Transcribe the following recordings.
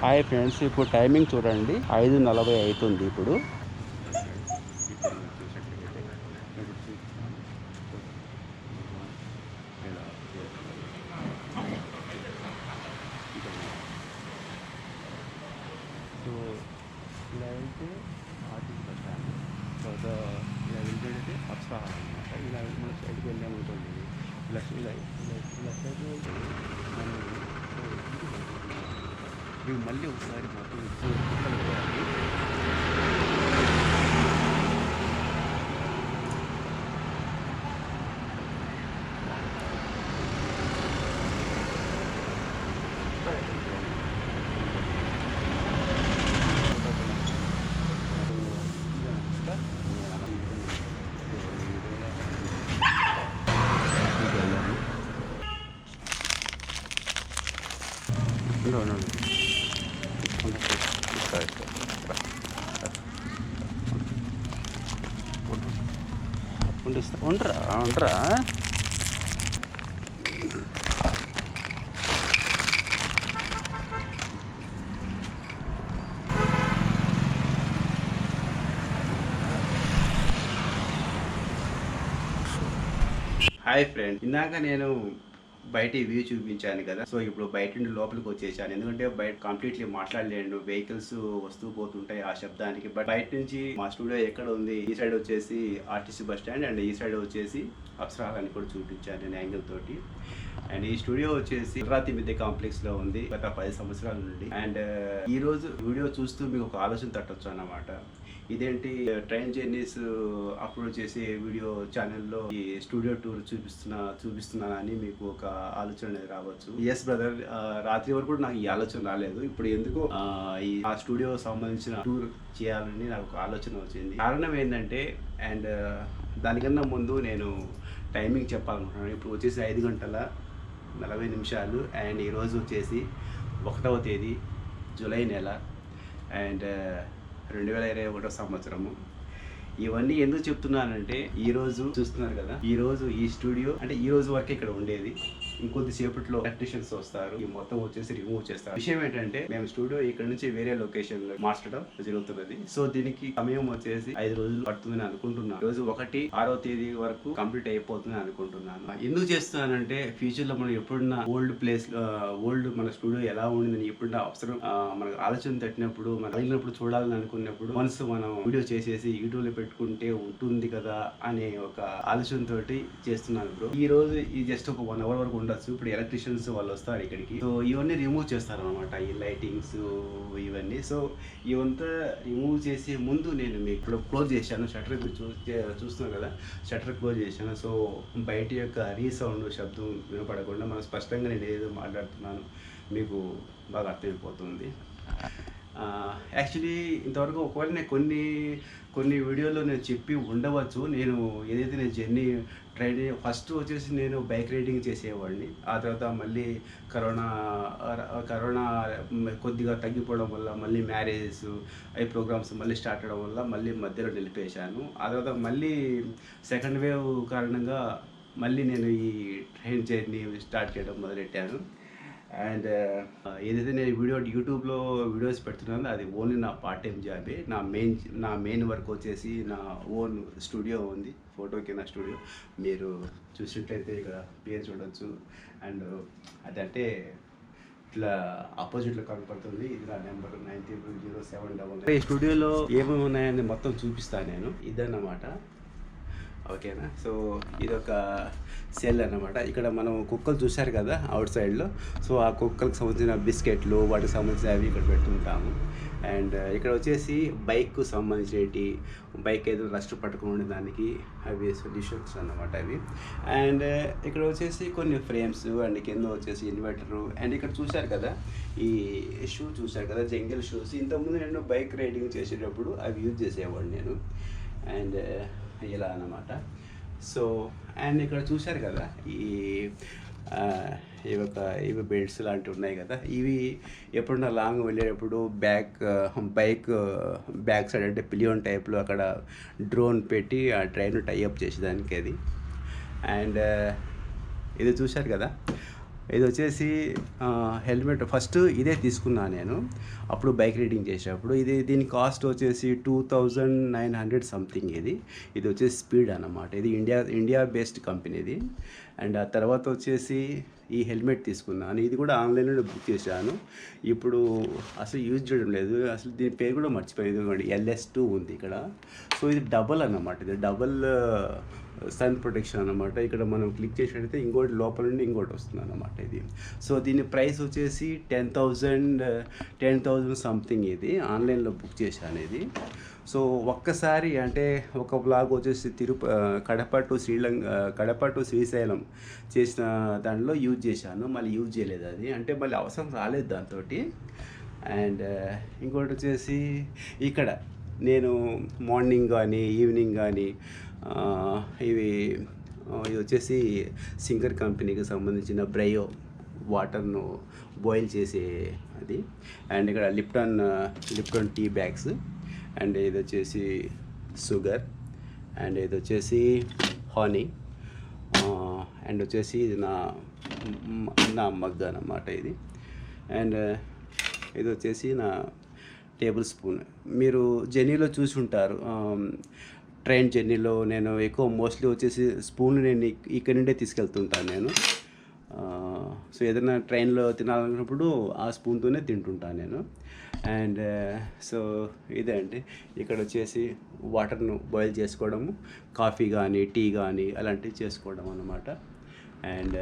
Hi friends, ఇప్పుడు timing చూడండి, 5:40 అవుతుంది ఇప్పుడు. సో ఇలా వెళ్తే ఆర్టీసీ బస్ స్టాండ్, తర్వాత ఇలా వెళ్తే అప్సరా అనమాట. ఇలా మన సైడ్కి వెళ్ళామనుకోండి, ఇలా ఇలా ఇలా ఇలా సైడ్ మనం మేము మళ్ళీ ఒకసారి మొత్తం పోవాలి. No, no, no. ఉండరా ఉండరా. హాయ్ ఫ్రెండ్, ఇందాక నేను బయట వ్యూ చూపించాను కదా. సో ఇప్పుడు బయట నుండి లోపలికి వచ్చేసాను, ఎందుకంటే బయట కంప్లీట్లీ మాట్లాడలేను, వెహికల్స్ వస్తూ పోతుంటాయి ఆ శబ్దానికి. బట్ బయట నుంచి మా స్టూడియో ఎక్కడ ఉంది, ఈ సైడ్ వచ్చేసి ఆర్టీసీ బస్ స్టాండ్ అండ్ ఈ సైడ్ వచ్చేసి అప్సరా అని కూడా చూపించాను నేను యాంగిల్ తోటి. అండ్ ఈ స్టూడియో వచ్చేసి రాతి మిద్దె కాంప్లెక్స్ లో ఉంది గత 10 సంవత్సరాల నుండి. అండ్ ఈ రోజు వీడియో చూస్తూ మీకు ఒక ఆలోచన తట్టొచ్చు అన్నమాట. ఇదేంటి ట్రైన్ జర్నీస్ అప్లోడ్ చేసే వీడియో ఛానల్లో ఈ స్టూడియో టూర్ చూపిస్తున్నానని మీకు ఒక ఆలోచన అనేది రావచ్చు. ఎస్ బ్రదర్, రాత్రి వరకు కూడా నాకు ఈ ఆలోచన రాలేదు. ఇప్పుడు ఎందుకు ఆ స్టూడియో సంబంధించిన టూర్ చేయాలని నాకు ఒక ఆలోచన వచ్చింది. కారణం ఏంటంటే, అండ్ దానికన్నా ముందు నేను టైమింగ్ చెప్పాలనుకుంటున్నాను. ఇప్పుడు వచ్చేసి 5:40 అండ్ ఈరోజు వచ్చేసి 1వ తేదీ జూలై నెల అండ్ 2021 సంవత్సరము. ఇవన్నీ ఎందుకు చెప్తున్నానంటే, ఈ రోజు చూస్తున్నారు కదా, ఈ రోజు ఈ స్టూడియో అంటే ఈ రోజు వరకే ఇక్కడ ఉండేది. ఇంకొద్ది సేపట్లో ఎలక్ట్రీషియన్స్ వస్తారు, ఈ మొత్తం వచ్చేసి రిమూవ్ చేస్తారు. విషయం ఏంటంటే, మేము స్టూడియో ఇక్కడ నుంచి వేరే లొకేషన్ లో మార్చడం జరుగుతున్నది. సో దీనికి సమయం వచ్చేసి 5 రోజులు పడుతుందని అనుకుంటున్నాను. రోజు 1/6వ తేదీ వరకు కంప్లీట్ అయిపోతుందని అనుకుంటున్నాను. ఎందుకు చేస్తున్నానంటే, ఫ్యూచర్ లో మనం ఎప్పుడున్నా ఓల్డ్ మన స్టూడియో ఎలా ఉండిందని ఎప్పుడన్నా అవసరం మనకు ఆలోచన తట్టినప్పుడు, మనం వెళ్ళినప్పుడు చూడాలని అనుకున్నప్పుడు మనసు మనం వీడియో చేసేసి యూట్యూబ్ లో పెట్టుకుంటే ఉంటుంది కదా అనే ఒక ఆలోచనతోటి చేస్తున్నాను బ్రో. ఈ రోజు ఈ జస్ట్ ఒక 1 అవర్ వరకు ఉండొచ్చు. ఇప్పుడు ఎలక్ట్రీషియన్స్ వాళ్ళు వస్తారు ఇక్కడికి. సో ఇవన్నీ రిమూవ్ చేస్తారు అనమాట, ఈ లైటింగ్స్ ఇవన్నీ. సో ఇవంతా రిమూవ్ చేసే ముందు నేను మీకు ఇప్పుడు క్లోజ్ చేశాను. షట్టర్ చూస్తున్నాను కదా, షట్టర్ క్లోజ్ చేశాను. సో బయట యొక్క రీసౌండ్ శబ్దం వినపడకుండా మనం స్పష్టంగా నేను ఏదో మాట్లాడుతున్నాను మీకు బాగా అర్థమైపోతుంది. యాక్చువల్లీ ఇంతవరకు ఒకవేళ నేను కొన్ని వీడియోలో నేను చెప్పి ఉండవచ్చు. నేను ఏదైతే నేను జర్నీ ట్రైన్ ఫస్ట్ వచ్చేసి నేను బైక్ రైడింగ్ చేసేవాడిని. ఆ తర్వాత మళ్ళీ కరోనా కొద్దిగా తగ్గిపోవడం వల్ల మళ్ళీ మ్యారేజెస్ అవి ప్రోగ్రామ్స్ మళ్ళీ స్టార్ట్ అవడం వల్ల మళ్ళీ మధ్యలో నిలిపేశాను. ఆ తర్వాత మళ్ళీ సెకండ్ వేవ్ కారణంగా మళ్ళీ నేను ఈ ట్రైన్ జర్నీ స్టార్ట్ చేయడం మొదలెట్టాను. అండ్ ఏదైతే నేను యూట్యూబ్లో వీడియోస్ పెడుతున్నానో అది ఓన్లీ నా పార్ట్ టైం జాబే. నా మెయిన్ వర్క్ వచ్చేసి నా ఓన్ స్టూడియో ఉంది, ఫోటోకి నా స్టూడియో. మీరు చూసినట్లయితే ఇక్కడ పేరు చూడవచ్చు. అండ్ అదంటే ఇట్లా ఆపోజిట్లో కనపడుతుంది. ఇది నా నెంబర్ 9307. ఈ స్టూడియోలో ఏమేమి ఉన్నాయని మొత్తం చూపిస్తాను నేను. ఇదన్నమాట, ఓకేనా. సో ఇదొక సెల్ అన్నమాట. ఇక్కడ మనం కుక్కలు చూశారు కదా అవుట్ సైడ్లో. సో ఆ కుక్కలకు సంబంధించిన బిస్కెట్లు, వాటికి సంబంధించిన అవి ఇక్కడ పెట్టుకుంటాము. అండ్ ఇక్కడ వచ్చేసి బైక్కు సంబంధించి బైక్ ఏదో రస్ట్ పట్టుకుని దానికి అవి సొల్యూషన్స్ అన్నమాట అవి. అండ్ ఇక్కడ వచ్చేసి కొన్ని ఫ్రేమ్స్ అండ్ కింద వచ్చేసి ఇన్వర్టరు. అండ్ ఇక్కడ చూశారు కదా, ఈ షూ చూశారు కదా, జంగిల్ షూస్. ఇంతకుముందు నేను బైక్ రైడింగ్ చేసేటప్పుడు అవి యూజ్ చేసేవాడిని నేను. అండ్ ఇలా అన్నమాట. సో అండ్ ఇక్కడ చూశారు కదా, ఇవి బెల్ట్స్ లాంటివి ఉన్నాయి కదా, ఇవి ఎప్పుడన్నా లాంగ్ వెళ్ళేటప్పుడు బైక్ బ్యాక్ సైడ్ అంటే పిలియోన్ టైప్లో అక్కడ డ్రోన్ పెట్టి ఆ ట్రైన్ టైఅప్ చేసేదానికి అది. అండ్ ఇది చూశారు కదా, ఇది వచ్చేసి హెల్మెట్ ఫస్ట్ ఇదే తీసుకున్నాను నేను అప్పుడు బైక్ రైడింగ్ చేసేటప్పుడు. దీని కాస్ట్ వచ్చేసి 2900 సంథింగ్. ఇది వచ్చేసి స్పీడ్ అన్నమాట. ఇది ఇండియా బేస్డ్ కంపెనీ ఇది. అండ్ ఆ తర్వాత వచ్చేసి ఈ హెల్మెట్ తీసుకున్నాను. ఇది కూడా ఆన్లైన్లో బుక్ చేశాను. ఇప్పుడు అసలు యూజ్ చేయడం లేదు, అసలు దీని పేరు కూడా మర్చిపోయింది. ఇదిగోండి LS2 ఉంది ఇక్కడ. సో ఇది డబల్ అన్నమాట. ఇది డబల్ సన్ ప్రొటెక్షన్ అన్నమాట. ఇక్కడ మనం క్లిక్ చేసినట్టయితే ఇంకోటి లోపల నుండి ఇంకోటి వస్తుంది అన్నమాట ఇది. సో దీని ప్రైస్ వచ్చేసి 10,000 సంథింగ్. ఇది ఆన్లైన్లో బుక్ చేశాను ఇది. సో ఒక్కసారి అంటే ఒక బ్లాగ్ వచ్చేసి కడప టు శ్రీశైలం చేసిన దాంట్లో యూజ్ చేశాను. మళ్ళీ యూజ్ చేయలేదు అది, అంటే మళ్ళీ అవసరం రాలేదు దాంతో. అండ్ ఇంకోటి వచ్చేసి ఇక్కడ నేను మార్నింగ్ కానీ ఈవినింగ్ కానీ ఇది వచ్చేసి సింగర్ కంపెనీకి సంబంధించిన బ్రయో వాటర్ను బాయిల్ చేసే అది. అండ్ ఇక్కడ లిప్టన్ టీ బ్యాగ్స్. అండ్ ఇది వచ్చేసి షుగర్. అండ్ ఇది వచ్చేసి హనీ. అండ్ వచ్చేసి ఇది నా మగ్ అన్నమాట ఇది. అండ్ ఇది వచ్చేసి నా టేబుల్ స్పూన్. మీరు జర్నీలో చూసి ఉంటారు, ట్రైన్ జర్నీలో నేను ఎక్కువ మోస్ట్లీ వచ్చేసి స్పూన్ నేను ఇక్కడ నుండే తీసుకెళ్తుంటాను నేను. సో ఏదైనా ట్రైన్లో తినాలనుకున్నప్పుడు ఆ స్పూన్తోనే తింటుంటాను నేను. అండ్ సో ఇదే అండి. ఇక్కడ వచ్చేసి వాటర్ను బాయిల్ చేసుకోవడము, కాఫీ కానీ టీ కానీ అలాంటివి చేసుకోవడం అన్నమాట. అండ్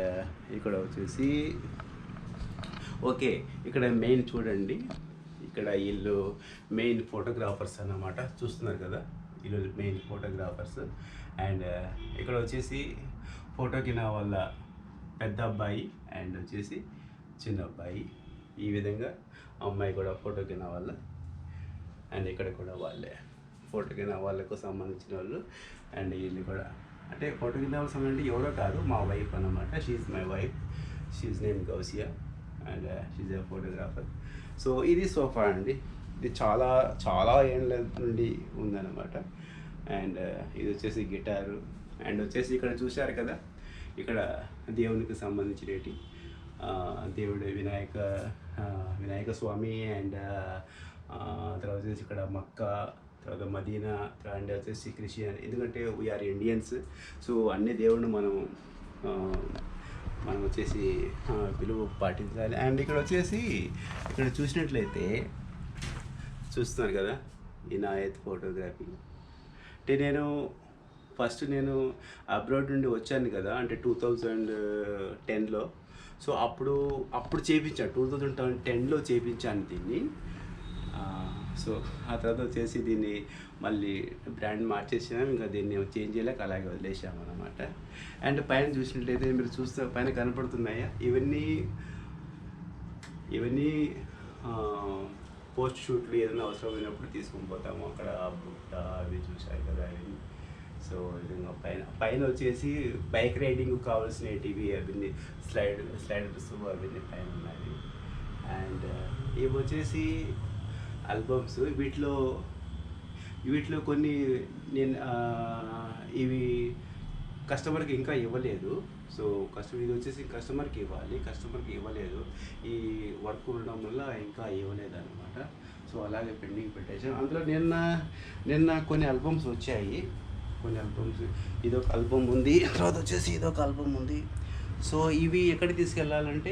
ఇక్కడ వచ్చేసి ఓకే, ఇక్కడ మెయిన్ చూడండి, ఇక్కడ వీళ్ళు మెయిన్ ఫోటోగ్రాఫర్స్ అన్నమాట. చూస్తున్నారు కదా, వీళ్ళు మెయిన్ ఫోటోగ్రాఫర్స్. అండ్ ఇక్కడ వచ్చేసి ఫోటోకి నా వాళ్ళ పెద్ద అబ్బాయి అండ్ వచ్చేసి చిన్న అబ్బాయి. ఈ విధంగా అమ్మాయి కూడా ఫోటోకి నా వాళ్ళ. అండ్ ఇక్కడ కూడా వాళ్ళే ఫోటోకి నా వాళ్ళకు సంబంధించిన వాళ్ళు. అండ్ వీళ్ళు కూడా అంటే ఫోటోకి నా వాళ్ళకి సంబంధించి ఎవరో కాదు, మా వైఫ్ అన్నమాట. She's my wife. She's name Gausia and she's a photographer. So ఇది సోఫా అండి. ఇది చాలా చాలా ఏళ్ళ నుండి ఉందన్నమాట. అండ్ ఇది వచ్చేసి గిటారు. అండ్ వచ్చేసి ఇక్కడ చూశారు కదా, ఇక్కడ దేవునికి సంబంధించినవి దేవుడు వినాయక స్వామి. అండ్ తర్వాత వచ్చేసి ఇక్కడ మక్కా, తర్వాత మదీనా, అండ్ వచ్చేసి క్రిస్టియన్. ఎందుకంటే వీఆర్ ఇండియన్స్. సో అన్ని దేవుడిని మనం వచ్చేసి విలువ పాటించాలి. అండ్ ఇక్కడ వచ్చేసి ఇక్కడ చూసినట్లయితే చూస్తున్నారు కదా, ఇనాయత్ ఫోటోగ్రఫీ. అంటే నేను అబ్రాడ్ నుండి వచ్చాను కదా, అంటే 2010లో. సో అప్పుడు చేయించాను, 2010లో చేయించాను దీన్ని. సో ఆ తర్వాత వచ్చేసి దీన్ని మళ్ళీ బ్రాండ్ మార్చేసినాం, ఇంకా దీన్ని చేంజ్ చేయలేక అలాగే వదిలేసాము అన్నమాట. అండ్ పైన చూసినట్లయితే మీరు చూస్తే పైన కనపడుతున్నాయా, ఇవన్నీ పోస్ట్ షూట్లు ఏదైనా అవసరమైనప్పుడు తీసుకొని పోతాము. అక్కడ బుట్ట అవి చూశారు కదా అవన్నీ. సో విధంగా పైన వచ్చేసి బైక్ రైడింగ్ కావాల్సినవి అవన్నీ స్లైడర్స్ అవన్నీ పైన ఉన్నాయి. అండ్ ఇవి వచ్చేసి ఆల్బమ్స్. వీటిలో కొన్ని నేను ఇవి కస్టమర్కి ఇంకా ఇవ్వలేదు. సో ఇది వచ్చేసి కస్టమర్కి ఇవ్వలేదు. ఈ వర్క్ ఉండడం వల్ల ఇంకా ఇవ్వలేదు అనమాట. సో అలాగే పెండింగ్ పెట్టేసాను. అందులో నిన్న కొన్ని ఆల్బమ్స్ వచ్చాయి. ఇదొక ఆల్బమ్ ఉంది, తర్వాత వచ్చేసి ఇదొక ఆల్బమ్ ఉంది. సో ఇవి ఎక్కడికి తీసుకెళ్ళాలంటే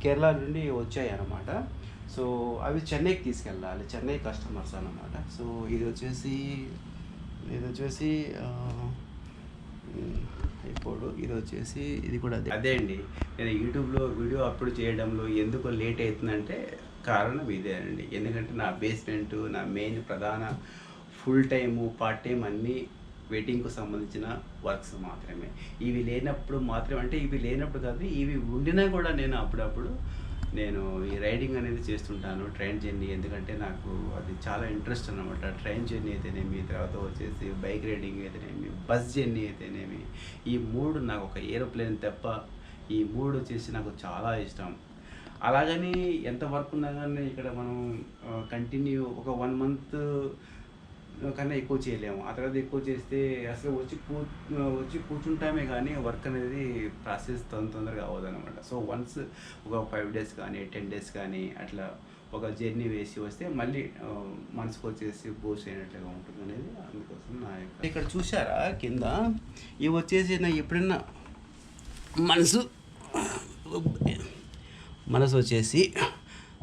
కేరళ నుండి వచ్చాయి అన్నమాట. సో అవి చెన్నైకి తీసుకెళ్ళాలి, చెన్నై కస్టమర్స్ అన్నమాట. సో ఇది వచ్చేసి ఇప్పుడు ఇది కూడా అదే అండి. నేను యూట్యూబ్లో వీడియో అప్లోడ్ చేయడంలో ఎందుకు లేట్ అవుతుందంటే కారణం ఇదే అండి. ఎందుకంటే నా బేస్మెంట్, నా మెయిన్ ప్రధాన ఫుల్ టైము పార్ట్ టైం అన్నీ వెడ్డింగ్కు సంబంధించిన వర్క్స్ మాత్రమే. ఇవి లేనప్పుడు కాదు, ఇవి ఉండినా కూడా నేను అప్పుడప్పుడు ఈ రైడింగ్ అనేది చేస్తుంటాను, ట్రైన్ జర్నీ. ఎందుకంటే నాకు అది చాలా ఇంట్రెస్ట్ అన్నమాట. ట్రైన్ జర్నీ అయితేనేమి, తర్వాత వచ్చేసి బైక్ రైడింగ్ అయితేనేమి, బస్ జర్నీ అయితేనేమి, ఈ మూడు నాకు ఒక ఏరోప్లేన్ తప్ప ఈ మూడు వచ్చేసి నాకు చాలా ఇష్టం. అలాగని ఎంత వర్క్ ఉన్నా కానీ ఇక్కడ మనం కంటిన్యూ ఒక 1 month కన్నా ఎక్కువ చేయలేము. ఆ తర్వాత ఎక్కువ చేస్తే అసలు వచ్చి కూర్చుంటామే కానీ వర్క్ అనేది ప్రాసెస్ తొందరగా అవ్వదనమాట. సో వన్స్ ఒక 5 డేస్ కానీ 10 డేస్ కానీ అట్లా ఒక జర్నీ వేసి వస్తే మళ్ళీ మనసుకు వచ్చేసి బూస్ట్ అయినట్లుగా ఉంటుంది అనేది అందుకోసం నా యొక్క ఇక్కడ చూసారా కింద ఇవి వచ్చేసి నా ఎప్పుడన్నా మనసు వచ్చేసి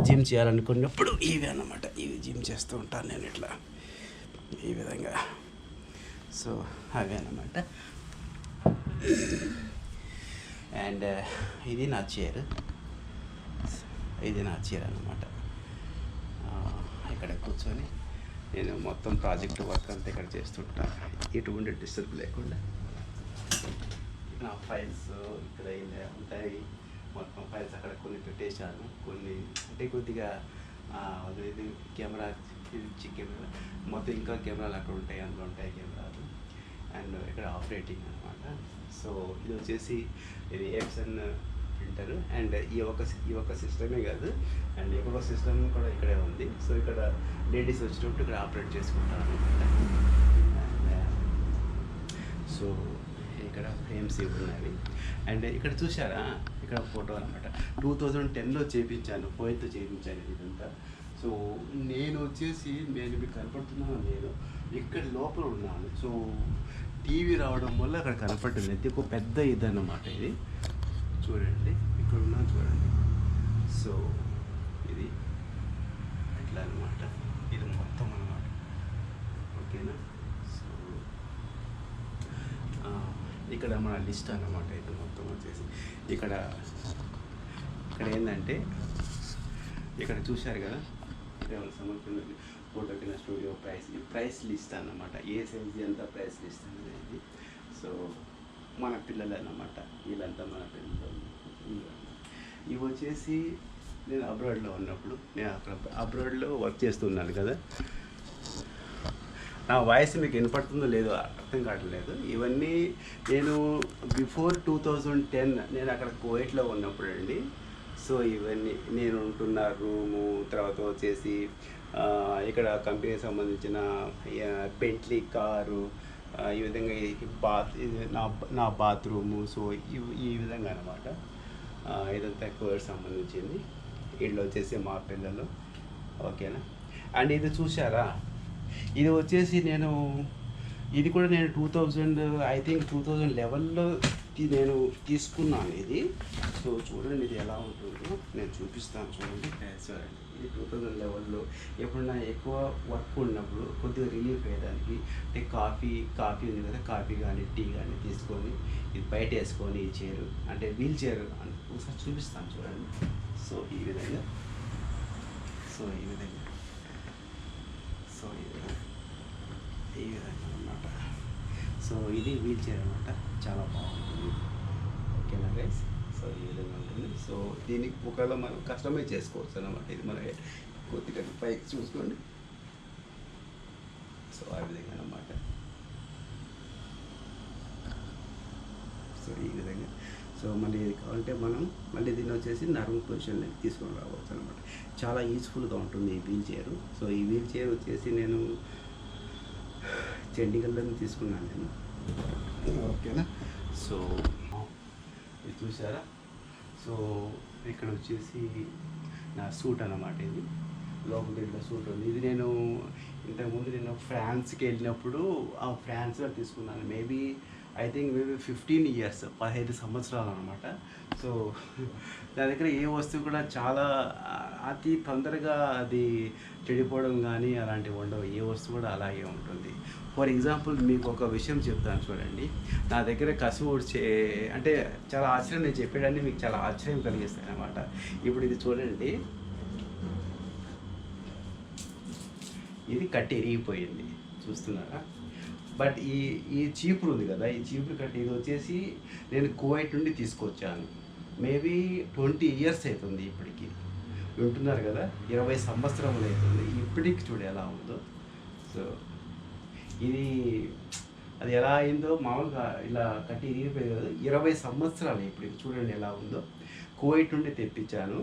జిమ్ చేయాలనుకున్నప్పుడు ఇవి అన్నమాట. ఇవి జిమ్ చేస్తూ ఉంటాను నేను ఇట్లా ఈ విధంగా. సో అవే అన్నమాట. అండ్ ఇది నా చైర్ అన్నమాట. ఇక్కడ కూర్చొని నేను మొత్తం ప్రాజెక్ట్ వర్క్ అంతా ఇక్కడ చేస్తుంటాను, ఎటువంటి డిస్టర్బ్ లేకుండా. నా ఫైల్స్ ఇక్కడ ఉంటాయి, మొత్తం ఫైల్స్ అక్కడ కొన్ని పెట్టేశాను. కొన్ని అంటే కొద్దిగా ఇది కెమెరా కెమెరా మొత్తం ఇంకా కెమెరాలు అక్కడ ఉంటాయి, అందులో ఉంటాయి కెమెరాలు. అండ్ ఇక్కడ ఆపరేటింగ్ అనమాట. సో ఇది వచ్చేసి ఇది ఎప్సన్ ప్రింటర్. అండ్ ఈ ఒక సిస్టమే కాదు, అండ్ ఇంకొక సిస్టమ్ కూడా ఇక్కడే ఉంది. సో ఇక్కడ లేడీస్ వచ్చినప్పుడు ఇక్కడ ఆపరేట్ చేసుకుంటారు అనమాట. సో ఇక్కడ ఫ్రేమ్స్ ఉన్నవి. అండ్ ఇక్కడ చూసారా, ఇక్కడ ఫోటో అనమాట. 2010లో చేయించాను, పోయితో చేయించాను ఇదంతా. సో నేను వచ్చేసి మీకు కనపడుతున్నాను, నేను ఇక్కడ లోపల ఉన్నాను. సో టీవీ రావడం వల్ల అక్కడ కనపడుతుంది. ఇది ఒక పెద్ద ఇదన్నమాట. ఇది చూడండి, ఇక్కడ ఉన్నాను చూడండి. సో ఇది ఎట్లా అనమాట, ఇది మొత్తం అన్నమాట. ఓకేనా. సో ఇక్కడ మన లిస్ట్ అన్నమాట. ఇది మొత్తం వచ్చేసి ఇక్కడ ఏంటంటే ఇక్కడ చూశారు కదా, సంవత్సరం ఫోటోకిన స్టూడియో ప్రైస్ లిస్ట్ అన్నమాట. ఏ సైజ్ ఎంత ప్రైస్ లిస్ట్ అనేది. సో మన పిల్లలు అన్నమాట, వీళ్ళంతా మన పిల్లలు. ఇవి వచ్చేసి నేను అబ్రాడ్లో ఉన్నప్పుడు, నేను అబ్రాడ్లో వర్క్ చేస్తున్నాను కదా. నా వాయిస్ మీకు వినపడుతుందో లేదో అర్థం కావట్లేదు. ఇవన్నీ నేను బిఫోర్ 2010 నేను అక్కడ కువైట్లో ఉన్నప్పుడు అండి. సో ఇవన్నీ నేను ఉంటున్న రూము, తర్వాత వచ్చేసి ఇక్కడ కంపెనీకి సంబంధించిన బెంట్లీ కారు, ఈ విధంగా నా బాత్రూము. సో ఈ విధంగా అనమాట. ఇదంతా కువైట్ సంబంధించింది. వీళ్ళు వచ్చేసి మా పిల్లలు. ఓకేనా. అండ్ ఇది చూసారా, ఇది వచ్చేసి ఇది కూడా నేను 2011లో నేను తీసుకున్నాను ఇది. సో చూడండి ఇది ఎలా ఉంటుందో నేను చూపిస్తాను. చూడండి ఇది 2011లో ఎప్పుడన్నా ఎక్కువ వర్క్ ఉన్నప్పుడు కొద్దిగా రిలీఫ్ అయ్యేదానికి, అంటే కాఫీ ఉంది కదా, కాఫీ కానీ టీ కానీ తీసుకొని ఇది బయట వేసుకొని ఈ చైర్ అంటే వీల్ చైర్ ఒకసారి చూపిస్తాను చూడండి. సో ఈ విధంగా అన్నమాట. సో ఇది వీల్ చైర్ అనమాట, చాలా బాగుంటుంది. ఓకేనా గైస్. సో ఈ విధంగా ఉంటుంది. సో దీనికి ఒకవేళ మనం కస్టమైజ్ చేసుకోవచ్చు అనమాట. ఇది మన కొద్దిగా పైకి చూసుకోండి. సో ఆ విధంగా అనమాట. సో ఈ విధంగా. సో మళ్ళీ కావాలంటే మనం మళ్ళీ దీన్ని వచ్చేసి నార్మల్ పొజిషన్లో తీసుకొని రావచ్చు అనమాట. చాలా యూజ్ఫుల్గా ఉంటుంది ఈ వీల్ చైర్. సో ఈ వీల్ చైర్ వచ్చేసి నేను చండీగఢ్లో తీసుకున్నాను నేను. ఓకేనా. సో ఇది చూసారా. సో ఇక్కడ వచ్చేసి నా సూట్ అన్నమాట. ఇది లోపల ఇట్లా సూట్ ఉంది. ఇది నేను ఇంతకుముందు ఫ్రాన్స్కి వెళ్ళినప్పుడు ఆ ఫ్రాన్స్లో తీసుకున్నాను. మేబీ 15 ఇయర్స్, 15 సంవత్సరాలు అనమాట. సో నా దగ్గర ఏ వస్తువు కూడా చాలా అతి తొందరగా అది చెడిపోవడం కానీ అలాంటివి ఉండవు. ఏ వస్తువు కూడా అలాగే ఉంటుంది. ఫర్ ఎగ్జాంపుల్ మీకు ఒక విషయం చెప్తాను చూడండి. నా దగ్గర కసువు అంటే చాలా ఆశ్చర్యం, నేను చెప్పేదాన్ని మీకు చాలా ఆశ్చర్యం కలిగిస్తాయి అన్నమాట. ఇప్పుడు ఇది చూడండి, ఇది కట్టి ఇరిగిపోయింది చూస్తున్నారా. బట్ ఈ చీపురు ఉంది కదా, ఈ చీపురు కట్టి ఇది వచ్చేసి నేను కువైట్ నుండి తీసుకొచ్చాను. మేబీ 20 ఇయర్స్ అవుతుంది ఇప్పటికి. వింటున్నారు కదా, 20 సంవత్సరములు అవుతుంది. ఇప్పటికి చూడు ఎలా ఉందో. సో ఇది అది ఎలా అయిందో మామూలుగా ఇలా కట్టి ఇరిగిపోయింది కదా, 20 సంవత్సరాలు ఇప్పటికి. చూడండి ఎలా ఉందో. కువైట్ నుండి తెప్పించాను.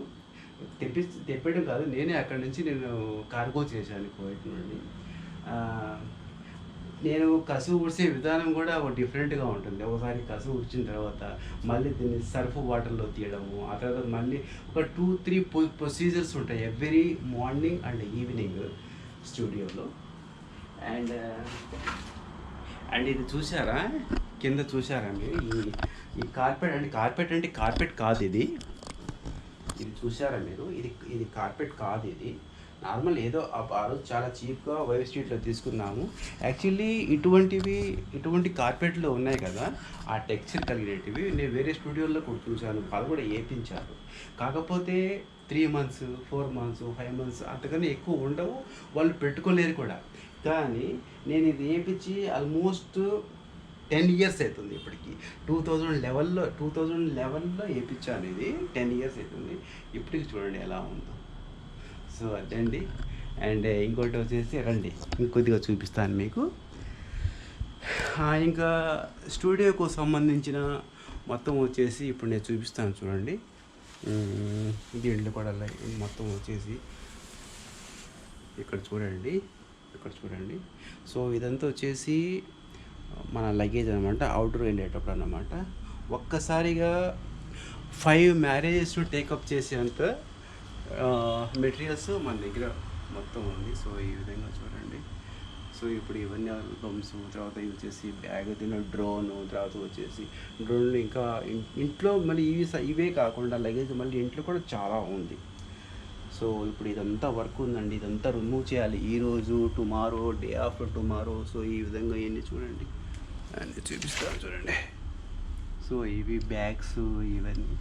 తెప్పడం కాదు, నేనే అక్కడి నుంచి నేను కార్గో చేశాను కువైట్ నుండి. నేను కసువు ఊడ్చే విధానం కూడా ఒక డిఫరెంట్గా ఉంటుంది. ఒకసారి కసువు ఊడ్చిన తర్వాత మళ్ళీ దీన్ని సర్ఫ్ వాటర్లో తీయడము, ఆ తర్వాత మళ్ళీ ఒక 2-3 ప్రొసీజర్స్ ఉంటాయి ఎవ్రీ మార్నింగ్ అండ్ ఈవినింగ్ స్టూడియోలో. అండ్ అండ్ ఇది చూసారా, కింద చూసారా మీరు ఈ కార్పెట్ అంటే కార్పెట్ కాదు ఇది. ఇది చూసారా మీరు, ఇది కార్పెట్ కాదు, ఇది నార్మల్ ఏదో ఆ రోజు చాలా చీప్గా వైవ్ స్ట్రీట్లో తీసుకున్నాము. యాక్చువల్లీ ఇటువంటి కార్పెట్లు ఉన్నాయి కదా, ఆ టెక్స్చర్ కలిగినవి నేను వేరే స్టూడియోలో కూడా చూశాను, వాళ్ళు కూడా వేయించారు. కాకపోతే 3 months 4 months 5 months అంతకన్నా ఎక్కువ ఉండవు, వాళ్ళు పెట్టుకోలేరు కూడా. కానీ నేను ఇది వేయించి ఆల్మోస్ట్ 10 years అవుతుంది ఇప్పటికి. 2011లో వేయించాను, ఇది 10 years అవుతుంది. ఇప్పటికి చూడండి ఎలా ఉందో. సో అదండి. అండ్ ఇంకోటి వచ్చేసి రండి ఇంకొద్దిగా చూపిస్తాను మీకు. ఇంకా స్టూడియోకు సంబంధించిన మొత్తం వచ్చేసి ఇప్పుడు నేను చూపిస్తాను చూడండి. దీంట్లో కూడా మొత్తం వచ్చేసి ఇక్కడ చూడండి. సో ఇదంతా వచ్చేసి మన లగేజ్ అనమాట, అవుట్డోర్ వెళ్ళేటప్పుడు అన్నమాట. ఒక్కసారిగా 5 marriages టేకప్ చేసేంత మెటీరియల్స్ మన దగ్గర మొత్తం ఉంది. సో ఈ విధంగా చూడండి. సో ఇప్పుడు ఇవన్నీ ఆల్బమ్స్, తర్వాత ఇవి వచ్చేసి బ్యాగ్, డ్రోను, తర్వాత వచ్చేసి డ్రోన్లు, ఇంకా ఇంట్లో మళ్ళీ ఇవే కాకుండా లగేజ్ మళ్ళీ ఇంట్లో కూడా చాలా ఉంది. సో ఇప్పుడు ఇదంతా వర్క్ ఉందండి, ఇదంతా రిమూవ్ చేయాలి ఈరోజు, tomorrow, day after tomorrow. So ఈ విధంగా ఇవన్నీ చూడండి, అన్నీ చూపిస్తాను చూడండి. సో ఇవి బ్యాగ్స్ ఇవన్నీ.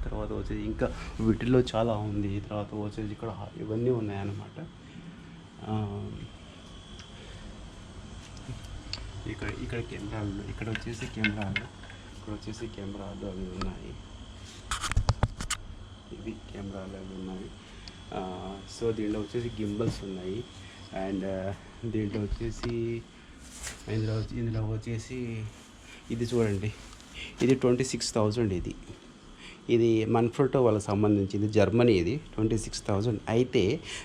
తర్వాత వచ్చేసి ఇంకా వీటిల్లో చాలా ఉంది. తర్వాత వచ్చేసి ఇక్కడ ఇవన్నీ ఉన్నాయన్నమాట. ఇక్కడ కెమెరాలు, ఇక్కడ వచ్చేసి కెమెరాలు అవి ఉన్నాయి, ఇవి కెమెరాలు అవి ఉన్నాయి. సో దీంట్లో వచ్చేసి గింబల్స్ ఉన్నాయి. అండ్ దీంట్లో వచ్చేసి ఇందులో వచ్చేసి ఇది చూడండి, ఇది 26,000. ఇది మన్ఫ్రోటో వాళ్ళకి సంబంధించింది, జర్మనీ. ఇది 26,000. అయితే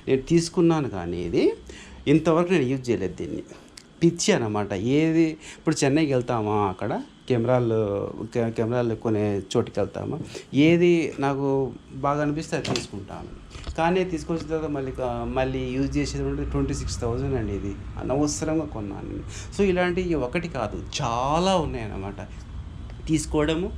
నేను తీసుకున్నాను కానీ ఇది ఇంతవరకు నేను యూజ్ చేయలేదు దీన్ని. పిచ్చి అన్నమాట. ఏది ఇప్పుడు చెన్నైకి వెళ్తామా, అక్కడ కెమెరాలు కొనే చోటుకి వెళ్తామా, ఏది నాకు బాగా అనిపిస్తే అది తీసుకుంటాను. కానీ తీసుకొచ్చిన తర్వాత మళ్ళీ యూజ్ చేసేది 26,000 అండి. ఇది అనవసరంగా కొన్నాను నేను. సో ఇలాంటివి ఒకటి కాదు, చాలా ఉన్నాయన్నమాట. తీసుకోవడము,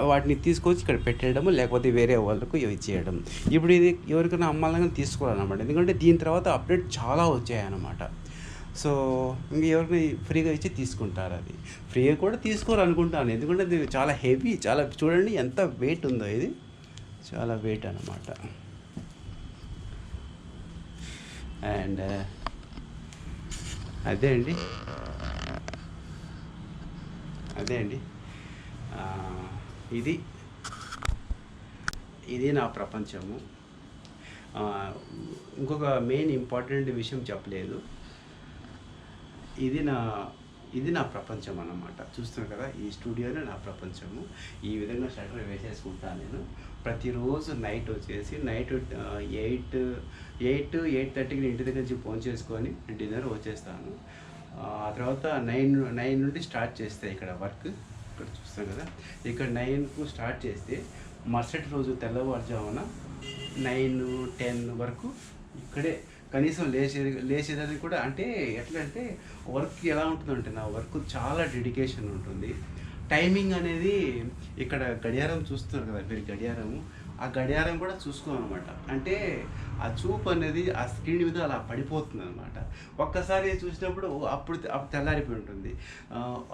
వాటిని తీసుకొచ్చి ఇక్కడ పెట్టేయడము, లేకపోతే వేరే వాళ్ళకు ఇవి చేయడం. ఇప్పుడు ఇది ఎవరికైనా అమ్మాలని తీసుకోవాలన్నమాట, ఎందుకంటే దీని తర్వాత అప్డేట్ చాలా వచ్చాయన్నమాట. సో ఇంక ఎవరిని ఫ్రీగా ఇచ్చి తీసుకుంటారు. అది ఫ్రీగా కూడా తీసుకోవాలనుకుంటాను, ఎందుకంటే అది చాలా హెవీ, చాలా చూడండి ఎంత వెయిట్ ఉందో, ఇది చాలా వెయిట్ అన్నమాట. అండ్ అదే అండి ఇది నా ప్రపంచము. ఇంకొక మెయిన్ ఇంపార్టెంట్ విషయం చెప్పలేదు, ఇది నా ప్రపంచం అన్నమాట. చూస్తున్నాను కదా, ఈ స్టూడియోనే నా ప్రపంచము. ఈ విధంగా షట్టర్ వేసేసుకుంటాను నేను. ప్రతిరోజు నైట్ 8-8:30కి ఇంటి దగ్గర నుంచి ఫోన్ చేసుకొని డిన్నర్ వచ్చేస్తాను. ఆ తర్వాత 9 నుండి స్టార్ట్ చేస్తే ఇక్కడ వర్క్, ఇక్కడ చూస్తాం కదా, ఇక్కడ 9కు స్టార్ట్ చేస్తే మరుసటి రోజు తెల్లవారుజామున 9-10 వరకు ఇక్కడే. కనీసం లేచేదని కూడా, అంటే ఎట్లా అంటే వర్క్ ఎలా ఉంటుందంటే, నా వర్క్ చాలా డెడికేషన్ ఉంటుంది. టైమింగ్ అనేది ఇక్కడ గడియారం చూస్తున్నారు కదా మీరు, ఆ గడియారం కూడా చూసుకోమన్నమాట. అంటే ఆ చూపు అనేది ఆ స్క్రీన్ మీద అలా పడిపోతుంది అనమాట. ఒక్కసారి చూసినప్పుడు అప్పుడు తెల్లారిపోయి ఉంటుంది.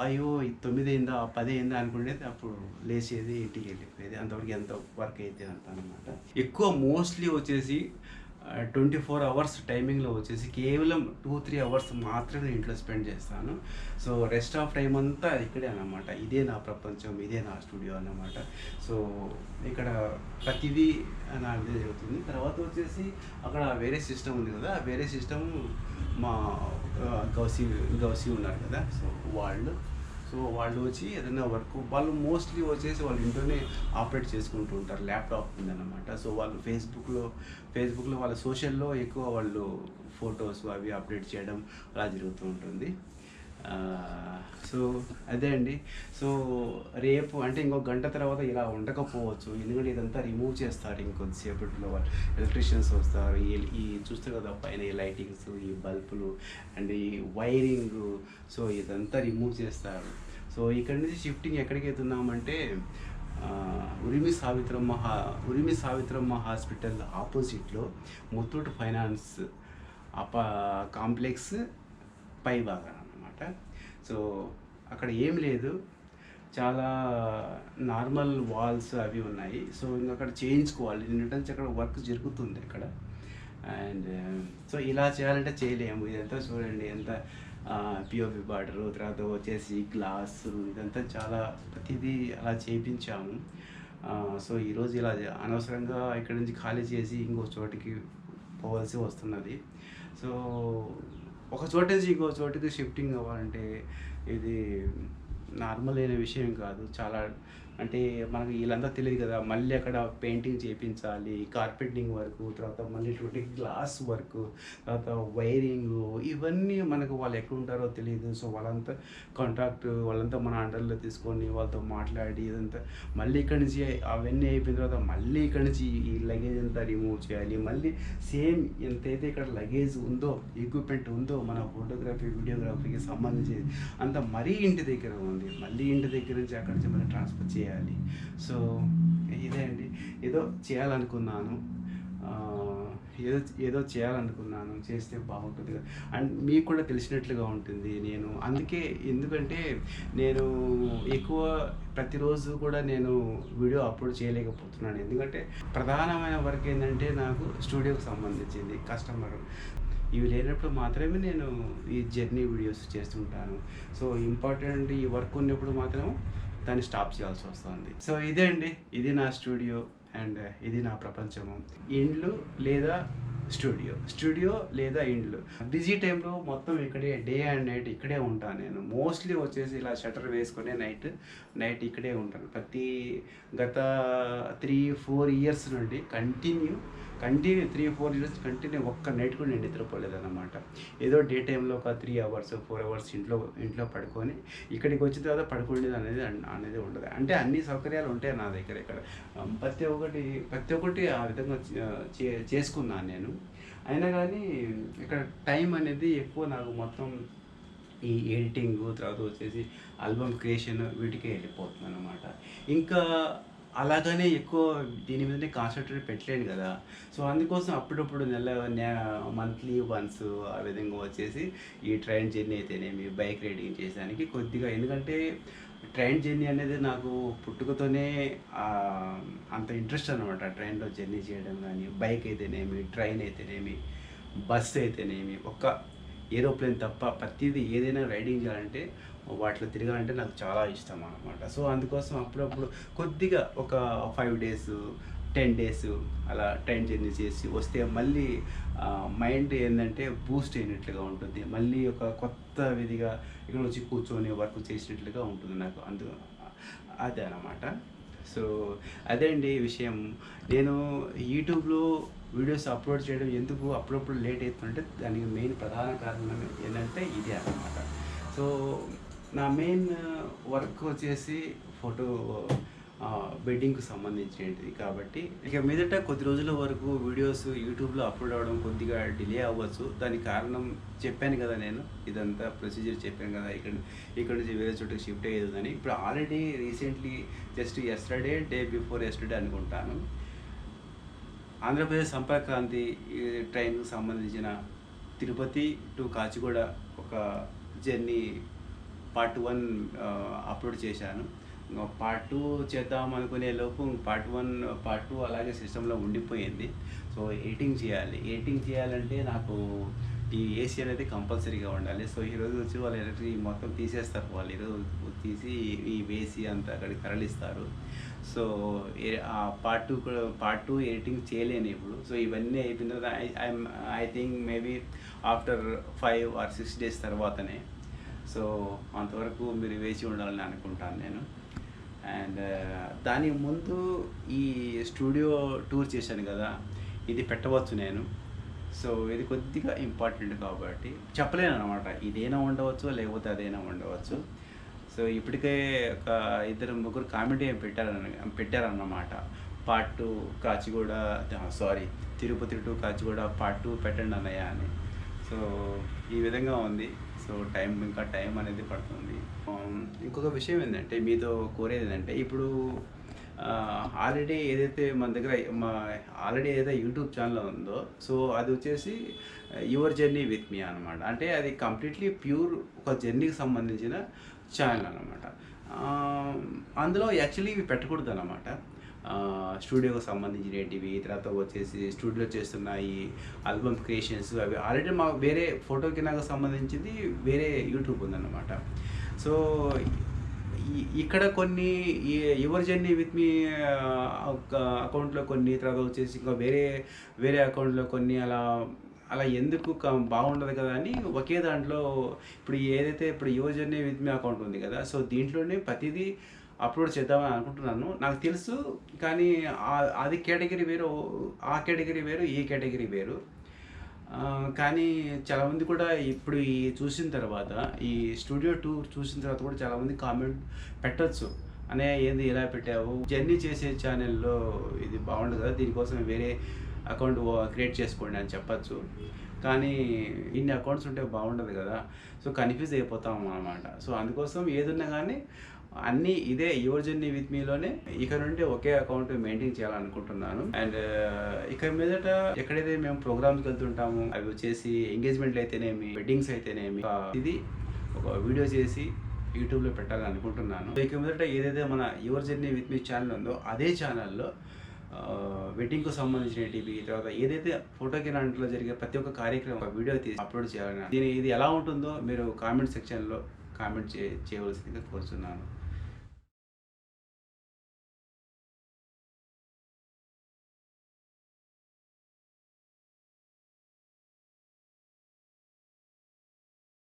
అయ్యో 9 అయిందా 10 అయిందా అనుకునేది, అప్పుడు లేచేది, ఇంటికి వెళ్ళిపోయేది. అంతవరకు ఎంత వర్క్ అయితే అంత అనమాట. ఎక్కువ మోస్ట్లీ వచ్చేసి 24 hours టైమింగ్లో వచ్చేసి కేవలం 2-3 hours మాత్రమే ఇంట్లో స్పెండ్ చేస్తాను. సో రెస్ట్ ఆఫ్ టైం అంతా ఇక్కడే అన్నమాట. ఇదే నా ప్రపంచం, ఇదే నా స్టూడియో అన్నమాట. సో ఇక్కడ ప్రతిదీ నా ఇదే జరుగుతుంది. తర్వాత వచ్చేసి అక్కడ వేరే సిస్టమ్ ఉంది కదా, వేరే సిస్టమ్ మా గౌసి ఉన్నారు కదా, సో వాళ్ళు. సో వాళ్ళు వచ్చి ఏదైనా వర్క్ వాళ్ళు మోస్ట్లీ వచ్చేసి వాళ్ళు ఇంట్లోనే ఆపరేట్ చేసుకుంటూ ఉంటారు, ల్యాప్టాప్ ఉందన్నమాట. సో వాళ్ళు ఫేస్బుక్లో వాళ్ళ సోషల్లో ఎక్కువ వాళ్ళు ఫొటోస్ అవి అప్డేట్ చేయడం అలా జరుగుతూ ఉంటుంది. సో అదే అండి. సో రేపు అంటే ఇంకొక గంట తర్వాత ఇలా ఉండకపోవచ్చు, ఎందుకంటే ఇదంతా రిమూవ్ చేస్తారు ఇంకొద్దిసేపట్లో. వాళ్ళు ఎలక్ట్రీషియన్స్ వస్తారు, ఈ చూస్తారు కదా పైన ఈ లైటింగ్స్, ఈ బల్బులు అండ్ ఈ వైరింగ్, సో ఇదంతా రిమూవ్ చేస్తారు. సో ఇక్కడ నుంచి షిఫ్టింగ్ ఎక్కడికి వెళ్తున్నామంటే ఉరిమి సావిత్రమ్మ హాస్పిటల్ ఆపోజిట్లో ముత్తూట్ ఫైనాన్స్ కాంప్లెక్స్ పై భాగం అన్నమాట. సో అక్కడ ఏం లేదు, చాలా నార్మల్ వాల్స్ అవి ఉన్నాయి. సో ఇంకా అక్కడ చేయించుకోవాలి, నిన్నటి అక్కడ వర్క్ జరుగుతుంది అక్కడ. అండ్ సో ఇలా చేయాలంటే చేయలేము. ఇదంతా చూడండి ఎంత పిఓపి బార్డరు, తర్వాత వచ్చేసి గ్లాసు, ఇదంతా చాలా ప్రతిదీ అలా చేయించాము. సో ఈరోజు ఇలా అనవసరంగా ఇక్కడ నుంచి ఖాళీ చేసి ఇంకో చోటికి పోవాల్సి వస్తున్నది. సో ఒక చోట నుంచి ఇంకో చోటికి షిఫ్టింగ్ అవ్వాలంటే ఇది నార్మల్ అయిన విషయం కాదు. చాలా అంటే మనకి వీళ్ళంతా తెలియదు కదా, మళ్ళీ అక్కడ పెయింటింగ్ చేయించాలి, కార్పెంటింగ్ వర్క్, తర్వాత మళ్ళీ ఇటువంటి గ్లాస్ వర్క్, తర్వాత వైరింగ్, ఇవన్నీ మనకు వాళ్ళు ఎక్కడ ఉంటారో తెలియదు. సో వాళ్ళంతా వాళ్ళంతా మన అండర్లో తీసుకొని వాళ్ళతో మాట్లాడి ఇదంతా మళ్ళీ ఇక్కడి నుంచి అవన్నీ అయిపోయిన తర్వాత మళ్ళీ ఇక్కడి నుంచి ఈ లగేజ్ అంతా రిమూవ్ చేయాలి. మళ్ళీ సేమ్ ఎంతైతే ఇక్కడ లగేజ్ ఉందో, ఎక్విప్మెంట్ ఉందో మన ఫోటోగ్రఫీ వీడియోగ్రఫీకి సంబంధించి అంత మరీ ఇంటి దగ్గర ఉంది. మళ్ళీ ఇంటి దగ్గర నుంచి అక్కడి నుంచి మళ్ళీ ట్రాన్స్ఫర్ చేయాలి. సో ఇదే అండి, ఏదో చేయాలనుకున్నాను, చేయాలనుకున్నాను, చేస్తే బాగుంటుంది కదా. అండ్ మీకు కూడా తెలిసినట్లుగా ఉంటుంది. ఎందుకంటే నేను ఎక్కువ ప్రతిరోజు కూడా నేను వీడియో అప్లోడ్ చేయలేకపోతున్నాను. ఎందుకంటే ప్రధానమైన వర్క్ ఏంటంటే నాకు స్టూడియోకి సంబంధించింది, కస్టమర్ ఇవి లేనప్పుడు మాత్రమే నేను ఈ జర్నీ వీడియోస్ చేస్తుంటాను. సో ఇంపార్టెంట్ ఈ వర్క్ ఉన్నప్పుడు మాత్రం దాన్ని స్టాప్ చేయాల్సి వస్తుంది. సో ఇదే అండి, ఇది నా స్టూడియో అండ్ ఇది నా ప్రపంచము. ఇండ్లు లేదా స్టూడియో లేదా ఇండ్లు. బిజీ టైంలో మొత్తం ఇక్కడే, డే అండ్ నైట్ ఇక్కడే ఉంటాను నేను. మోస్ట్లీ వచ్చేసి ఇలా షట్టర్ వేసుకొని నైట్ ఇక్కడే ఉంటాను. గత 3-4 ఇయర్స్ నుండి కంటిన్యూ 3-4 ఇయర్స్ కంటిన్యూ ఒక్క నైట్ కూడా నేను నిద్రపోలేదన్నమాట. ఏదో డే టైంలో ఒక 3 అవర్స్ 4 అవర్స్ ఇంట్లో పడుకొని ఇక్కడికి వచ్చిన తర్వాత పడుకోలేదు అనేది ఉండదు. అంటే అన్ని సౌకర్యాలు ఉంటాయి నా దగ్గర. ఇక్కడ ప్రతి ఒక్కటి ఆ విధంగా చేసుకున్నాను నేను. అయినా కానీ ఇక్కడ టైం అనేది ఎక్కువ నాకు మొత్తం ఈ ఎడిటింగ్, తర్వాత వచ్చేసి ఆల్బమ్ క్రియేషన్ వీటికే వెళ్ళిపోతుంది అన్నమాట. ఇంకా అలాగనే ఎక్కువ దీని మీదనే కాన్సన్ట్రేట్ పెట్టలేను కదా. సో అందుకోసం అప్పుడప్పుడు మంత్లీ వన్స్ ఆ విధంగా వచ్చేసి ఈ ట్రైన్ జర్నీ అయితేనేమి, బైక్ రైడింగ్ చేసేదానికి కొద్దిగా, ఎందుకంటే ట్రైన్ జర్నీ అనేది నాకు పుట్టుకతోనే అంత ఇంట్రెస్ట్ అనమాట. ట్రైన్లో జర్నీ చేయడం కానీ, బైక్ అయితేనేమి, ట్రైన్ అయితేనేమి, బస్ అయితేనేమి, ఒక్క ఏరోప్లేన్ తప్ప ప్రతిదీ ఏదైనా రైడింగ్ చేయాలంటే వాటిలో తిరగాలంటే నాకు చాలా ఇష్టం అన్నమాట. సో అందుకోసం అప్పుడప్పుడు కొద్దిగా ఒక 5 days 10 days అలా ట్రైన్ జర్నీ చేసి వస్తే మళ్ళీ మైండ్ ఏంటంటే బూస్ట్ అయినట్లుగా ఉంటుంది. మళ్ళీ ఒక కొత్త విధిగా ఇక్కడ వచ్చి కూర్చొని వర్క్ చేసినట్లుగా ఉంటుంది నాకు. అదే అన్నమాట. సో అదే అండి విషయం. నేను యూట్యూబ్లో వీడియోస్ అప్లోడ్ చేయడం ఎందుకు అప్పుడప్పుడు లేట్ అవుతుందంటే దానికి మెయిన్ ప్రధాన కారణం ఏంటంటే ఇదే అన్నమాట. సో నా మెయిన్ వర్క్ వచ్చేసి ఫోటో వెడ్డింగ్కి సంబంధించినది కాబట్టి ఇక మీదట కొద్ది రోజుల వరకు వీడియోస్ యూట్యూబ్లో అప్లోడ్ అవ్వడం కొద్దిగా డిలే అవ్వచ్చు. దానికి కారణం చెప్పాను కదా, నేను ఇదంతా ప్రొసీజర్ చెప్పాను కదా, ఇక్కడ నుంచి వేరే చోటుకి షిఫ్ట్ అయ్యేదని. ఇప్పుడు already recently just day before yesterday అనుకుంటాను, ఆంధ్రప్రదేశ్ సంపర్క్ క్రాంతి ట్రైన్కి సంబంధించిన తిరుపతి టు కాచిగూడ ఒక జర్నీ పార్ట్ 1 అప్లోడ్ చేశాను. పార్ట్ 2 చేద్దాం అనుకునే లోపు పార్ట్ 2 అలాగే సిస్టంలో ఉండిపోయింది. సో ఎడిటింగ్ చేయాలంటే నాకు ఈ ఏసీ అనేది కంపల్సరీగా ఉండాలి. సో ఈరోజు వచ్చి వాళ్ళు ఎలక్ట్రిక్ మొత్తం తీసేస్తారు, వాళ్ళు ఈరోజు తీసి ఈ ఏసీ అంతా అక్కడికి తరలిస్తారు. సో ఆ పార్ట్ 2 ఎడిటింగ్ చేయలేను ఇప్పుడు. సో ఇవన్నీ అయిపోయిన తర్వాత I think maybe after 5 or 6 days తర్వాతనే. సో అంతవరకు మీరు వేచి ఉండాలని అనుకుంటాను నేను. అండ్ దాని ముందు ఈ స్టూడియో టూర్ చేశాను కదా, ఇది పెట్టవచ్చు నేను. సో ఇది కొద్దిగా ఇంపార్టెంట్ కాబట్టి చెప్పలేను అనమాట, ఇదైనా ఉండవచ్చు లేకపోతే అదైనా ఉండవచ్చు. సో ఇప్పటికే ఒక ఇద్దరు ముగ్గురు కామెంట్ ఏం పెట్టారన్నమాట, part 2 Kacheguda, sorry Tirupati to Kacheguda part 2 పెట్టండి అన్నయ్య అని. సో ఈ విధంగా ఉంది. సో ఇంకా టైం అనేది పడుతుంది. ఇంకొక విషయం ఏంటంటే మీతో కోరేది ఏంటంటే, ఇప్పుడు ఆల్రెడీ ఏదైతే మన దగ్గర ఆల్రెడీ ఏదైతే యూట్యూబ్ ఛానల్ ఉందో, సో అది వచ్చేసి యువర్ జర్నీ విత్ మీ అనమాట. అంటే అది కంప్లీట్లీ ప్యూర్ ఒక జర్నీకి సంబంధించిన ఛానల్ అనమాట. అందులో యాక్చువల్లీ ఇవి పెట్టకూడదు అనమాట. స్టూడియోకి సంబంధించినవి, తర్వాత వచ్చేసి స్టూడియోలో చేస్తున్న ఈ ఆల్బమ్ క్రియేషన్స్ అవి ఆల్రెడీ మాకు వేరే ఫోటోకి నాకు సంబంధించింది వేరే యూట్యూబ్ ఉందన్నమాట. సో ఇక్కడ కొన్ని యువర్ జర్నీ విత్ మీ అకౌంట్లో కొన్ని, తర్వాత వచ్చేసి ఇంకా వేరే అకౌంట్లో కొన్ని, అలా అలా ఎందుకు బాగుండదు కదా అని ఒకే దాంట్లో ఇప్పుడు ఏదైతే ఇప్పుడు your journey with me account ఉంది కదా, సో దీంట్లోనే ప్రతిదీ అప్లోడ్ చేద్దామని అనుకుంటున్నాను. నాకు తెలుసు, కానీ అది కేటగిరీ వేరు, ఆ కేటగిరీ వేరు, ఈ కేటగిరీ వేరు. కానీ చాలామంది కూడా ఇప్పుడు ఈ చూసిన తర్వాత, ఈ స్టూడియో టూర్ చూసిన తర్వాత కూడా చాలామంది కామెంట్ పెట్టచ్చు, అనే ఏంది ఇలా పెట్టావు, జర్నీ చేసే ఛానల్లో ఇది బాగుండదు కదా, దీనికోసం వేరే అకౌంట్ క్రియేట్ చేసుకోండి అని చెప్పచ్చు. కానీ ఇన్ని అకౌంట్స్ ఉంటే బాగుండదు కదా, సో కన్ఫ్యూజ్ అయిపోతాం అన్నమాట. సో అందుకోసం ఏదున్నా కానీ అన్నీ ఇదే యువర్ జర్నీ విత్ మీలోనే ఇక నుండి ఒకే అకౌంట్ మెయింటైన్ చేయాలనుకుంటున్నాను. అండ్ ఇక మీదట ఎక్కడైతే మేము ప్రోగ్రామ్స్కి వెళ్తుంటాము, అవి వచ్చేసి ఎంగేజ్మెంట్లు అయితేనేమి, వెడ్డింగ్స్ అయితేనేమి, ఇది ఒక వీడియో చేసి యూట్యూబ్లో పెట్టాలని అనుకుంటున్నాను. ఇక మీదట ఏదైతే మన your journey with me channel ఉందో అదే ఛానల్లో వెడ్డింగ్కు సంబంధించినవి, తర్వాత ఏదైతే ఫోటోకి దాంట్లో జరిగే ప్రతి ఒక్క కార్యక్రమం వీడియో తీసి అప్లోడ్ చేయాలని, ఇది ఎలా ఉంటుందో మీరు కామెంట్ సెక్షన్లో కామెంట్ చేయవలసిందిగా కోరుతున్నాను.